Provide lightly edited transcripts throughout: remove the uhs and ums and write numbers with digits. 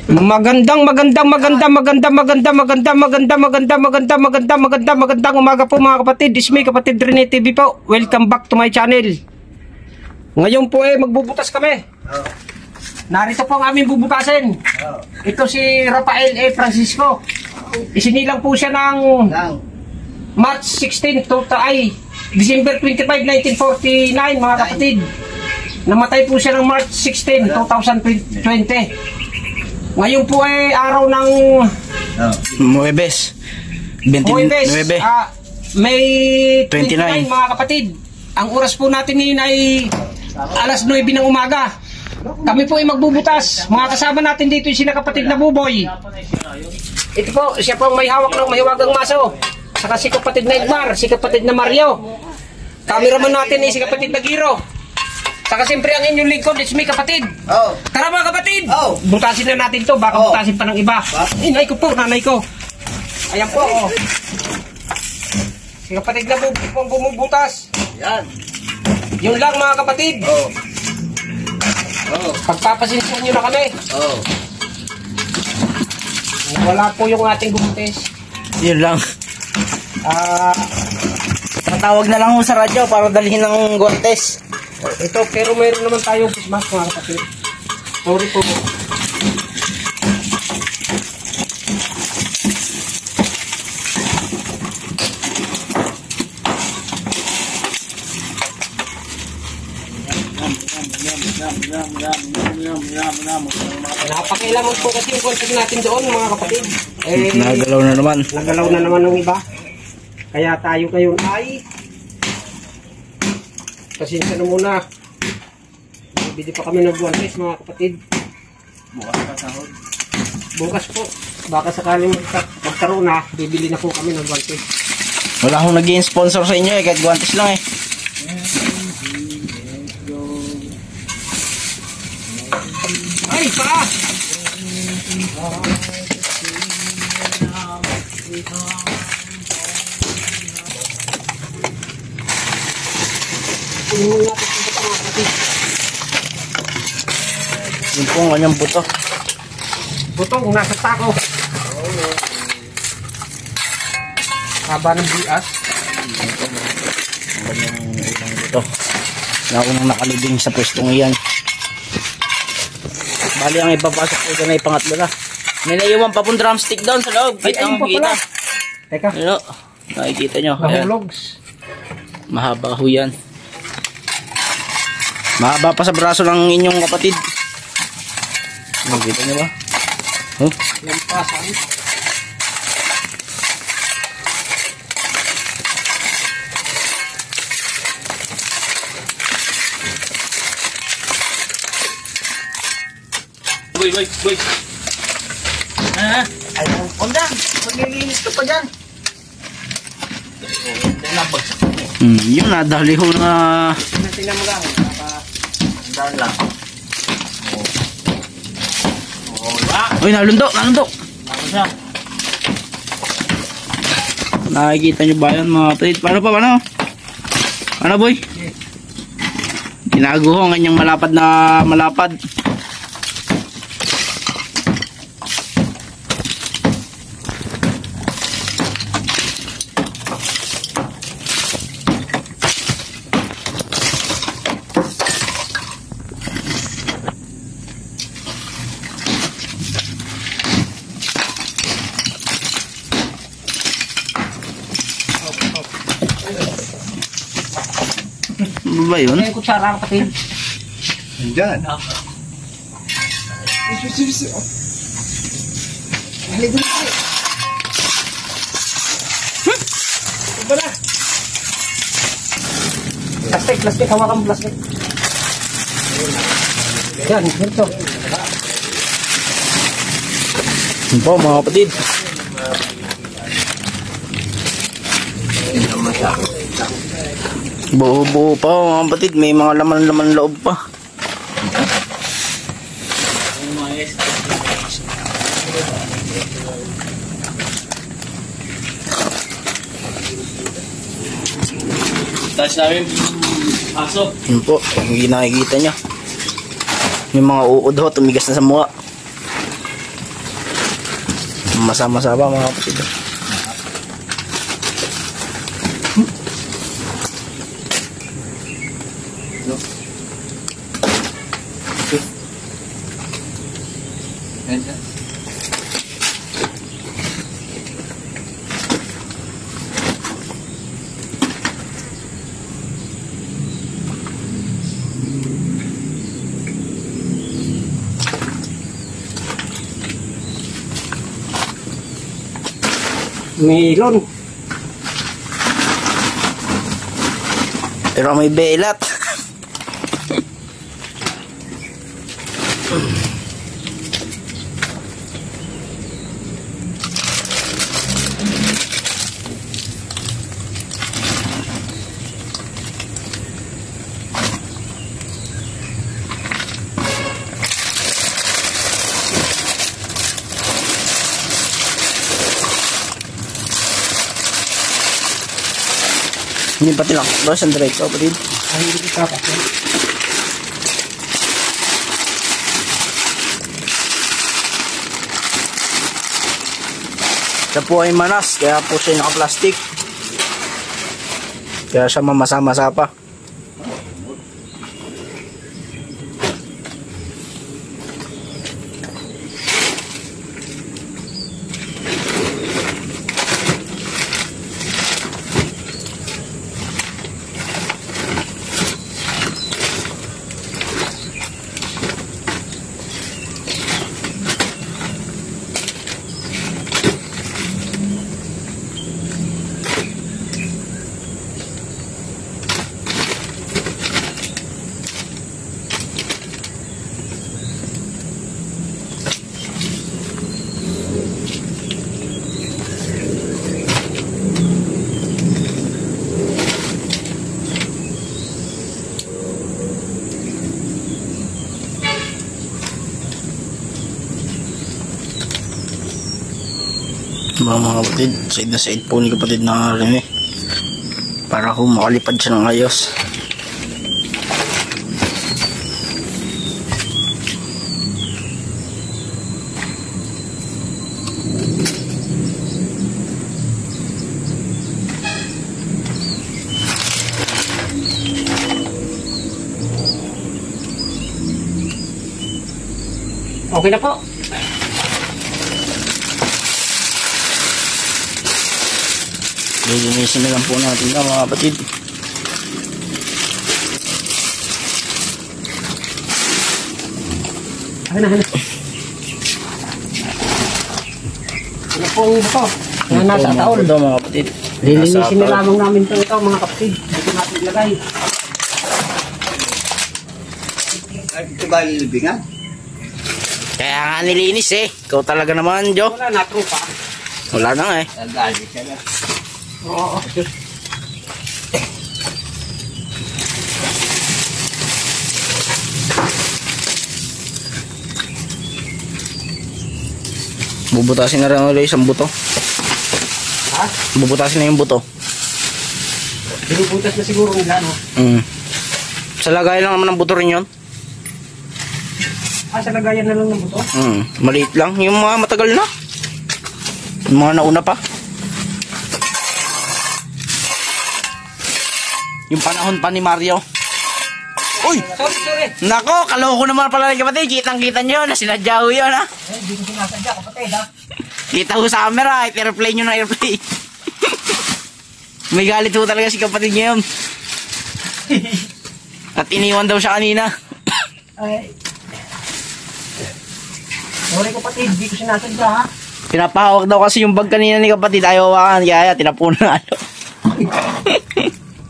Magandang umaga po mga kapatid. It's me, Kapatid Rene TV po. Welcome back to my channel. Ngayon po magbubutas kami. Narito po ang aming bubutasin. Ito si Rafael Francisco. Isinilang po siya ng March 16 December 25, 1949 mga kapatid. Namatay po siya ng March 16, 2020. Ngayon po araw ng Huwebes. May 29 mga kapatid. Ang oras po natin ngayon ay alas 9 ng umaga. Kami po ay magbubutas. Mga kasama natin dito yung sina kapatid na Buboy. Ito po, siya po may hawak ng mahiwagang maso. Saka si kapatid na Edmar, si kapatid na Mario. Cameraman natin ay si kapatid na Giro. Saka siyempre ang inyong lingkod, it's me kapatid. Tara mga kapatid, butasin na natin to. Baka butasin pa ng iba. Inay ko po, nanay ko. Ayan po. Si kapatid na bumubutas. Yan. Yun lang mga kapatid. Pagpapasinsuan nyo na kami. Wala po yung ating gumutis. Yun lang. Tatawag na lang sa radyo para dalhin ng guantes. Ito, pero mayroon naman tayong Christmas mga kapatid. Sorry po. Napakailaman po kasi yung content natin doon mga kapatid. Nagalaw na naman. Nagalaw na naman ng iba. Kaya tayo ngayon ay pasensya na muna. Bibili pa kami ng guantes mga kapatid. Bukas pa sahod. Bukas po. Baka sakaling magkaroon na, bibili na po kami ng guantes. Wala akong naging sponsor sa inyo kahit guantes lang Ay, pa! Yun po ang kanyang buto. Butong kung nasa tako. Haba ng bias. Ang kanyang unang buto. Na unang nakalibing sa pwestong iyan. Bali ang ipapasok ko dyan ay pangatlo na. May naiwan pa pong drumstick down sa loob. Ay, ayun pa pala. Teka. Ano? Nakikita nyo. Nahulogs. Mahaba ho yan. Mahaba pa sa braso ng inyong kapatid. Nakikita nyo ba? Lampasan. Boy. Ayaw ko na. Maglilinis ka pa dyan. Yun na, dahil ho na... Tingnan mo lang. Dahil lang. Uy, nalundok. Nakikita nyo ba yan mga kapatid? Paano? Ano boy? Ginago ho ang kanyang malapad. Ano ba yun? Ay, kutsara kapatid. Diyan. Haligo na kayo. Iba na. Plastic. Hawakan mo plastic. Yan, ito. Yun po mga kapatid. Buo pa mga kapatid. May mga laman loob pa. Tapos namin aso. Yun po, yung nakikita nyo. Yung mga uod ho, tumigas na sa mukha. Masa-masa pa mga kapatid. Melon. Pero may belat. Hindi pa tilak. Doon, diretso, kapatid. Ay, hindi ka pa. Siya po ay manas, kaya po siya naka-plastic. Kaya siya mamasa-masa pa. Mga kapatid, side na side po ni kapatid na Rene para ho makalipad siya ng ayos. Okay na po. Lilinisin na lang po natin na mga kapatid. Ano po ang buto? Na nasa taol. Ito mga kapatid. Lilinisin na lamang namin ito mga kapatid. Dito natin ilagay. Ay, ito ba lilibingan? Kaya nga nilinis eh. Ikaw talaga naman, Jo. Wala na, trupa. Wala na nga eh. Nagdali siya na. Oo. Bubutasin na rin ulit isang buto. Ha? Bubutasin na yung buto. Binubutas na siguro nila, no? Sa lagay lang naman ng buto rin yun. Ah, sa lagayan na lang ng buto? Maliit lang. Yung mga matagal na. Yung mga nauna pa. Yung panahon pa ni Mario. Uy! Sorry. Nako, kaloko naman pala ng kapatid. Kitang-kita nyo na sinadya ho yun ha. Eh, di ko sinasadya, kapatid, ha? Kita ho sa camera. Airplane nyo na airplane. May galit ho talaga si kapatid ngayon. At iniwan daw siya kanina. Ay. Sorry, kapatid. Di ko sinasadya, ha? Pinapahawak daw kasi yung bag kanina ni kapatid. Ayaw hawakan. Kaya tinapunan na ano.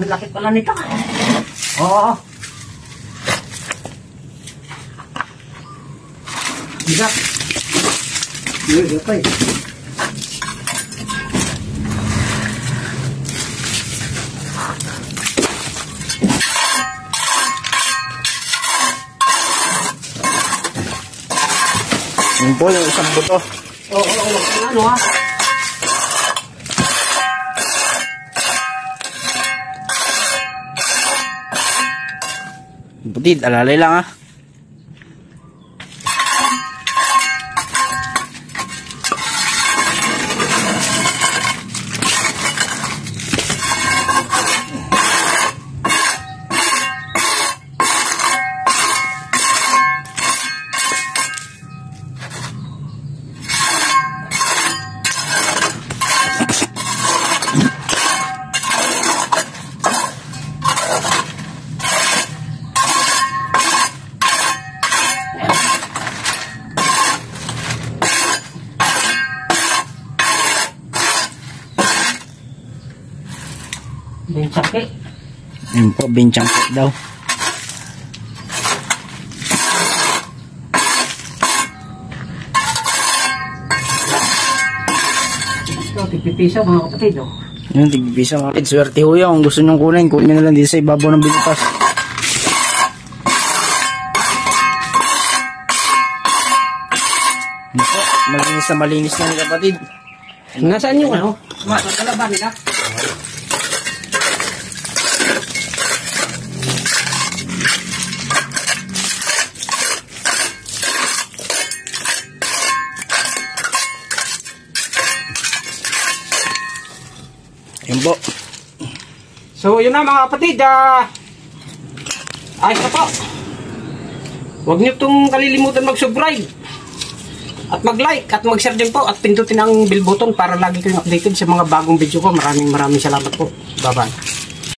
Ang lakit pala nito. Oo. Bigat. Bigat pa eh. Yun po yung isang buto. Oo. Ano ha? Kapatid, alalay lang ha. Benchake. Yun po, benchang pot daw. Ito, tipipiso mga kapatid. Oh. Yun, tigpisa mga kapatid. Swerte ho yan. Kung gusto nyong kunin, kunin na lang dito sa ibabaw ng binutas. Yun po, malinis na ni kapatid. Nasaan yung ano? Matatalaban nila. Yun po. So yun na mga kapatid, ayos na po. Huwag niyo itong kalilimutan mag-subscribe at mag-like at mag-share din po at pindutin ang bell button para lagi kayong updated sa mga bagong video ko. Maraming salamat po. Bye-bye.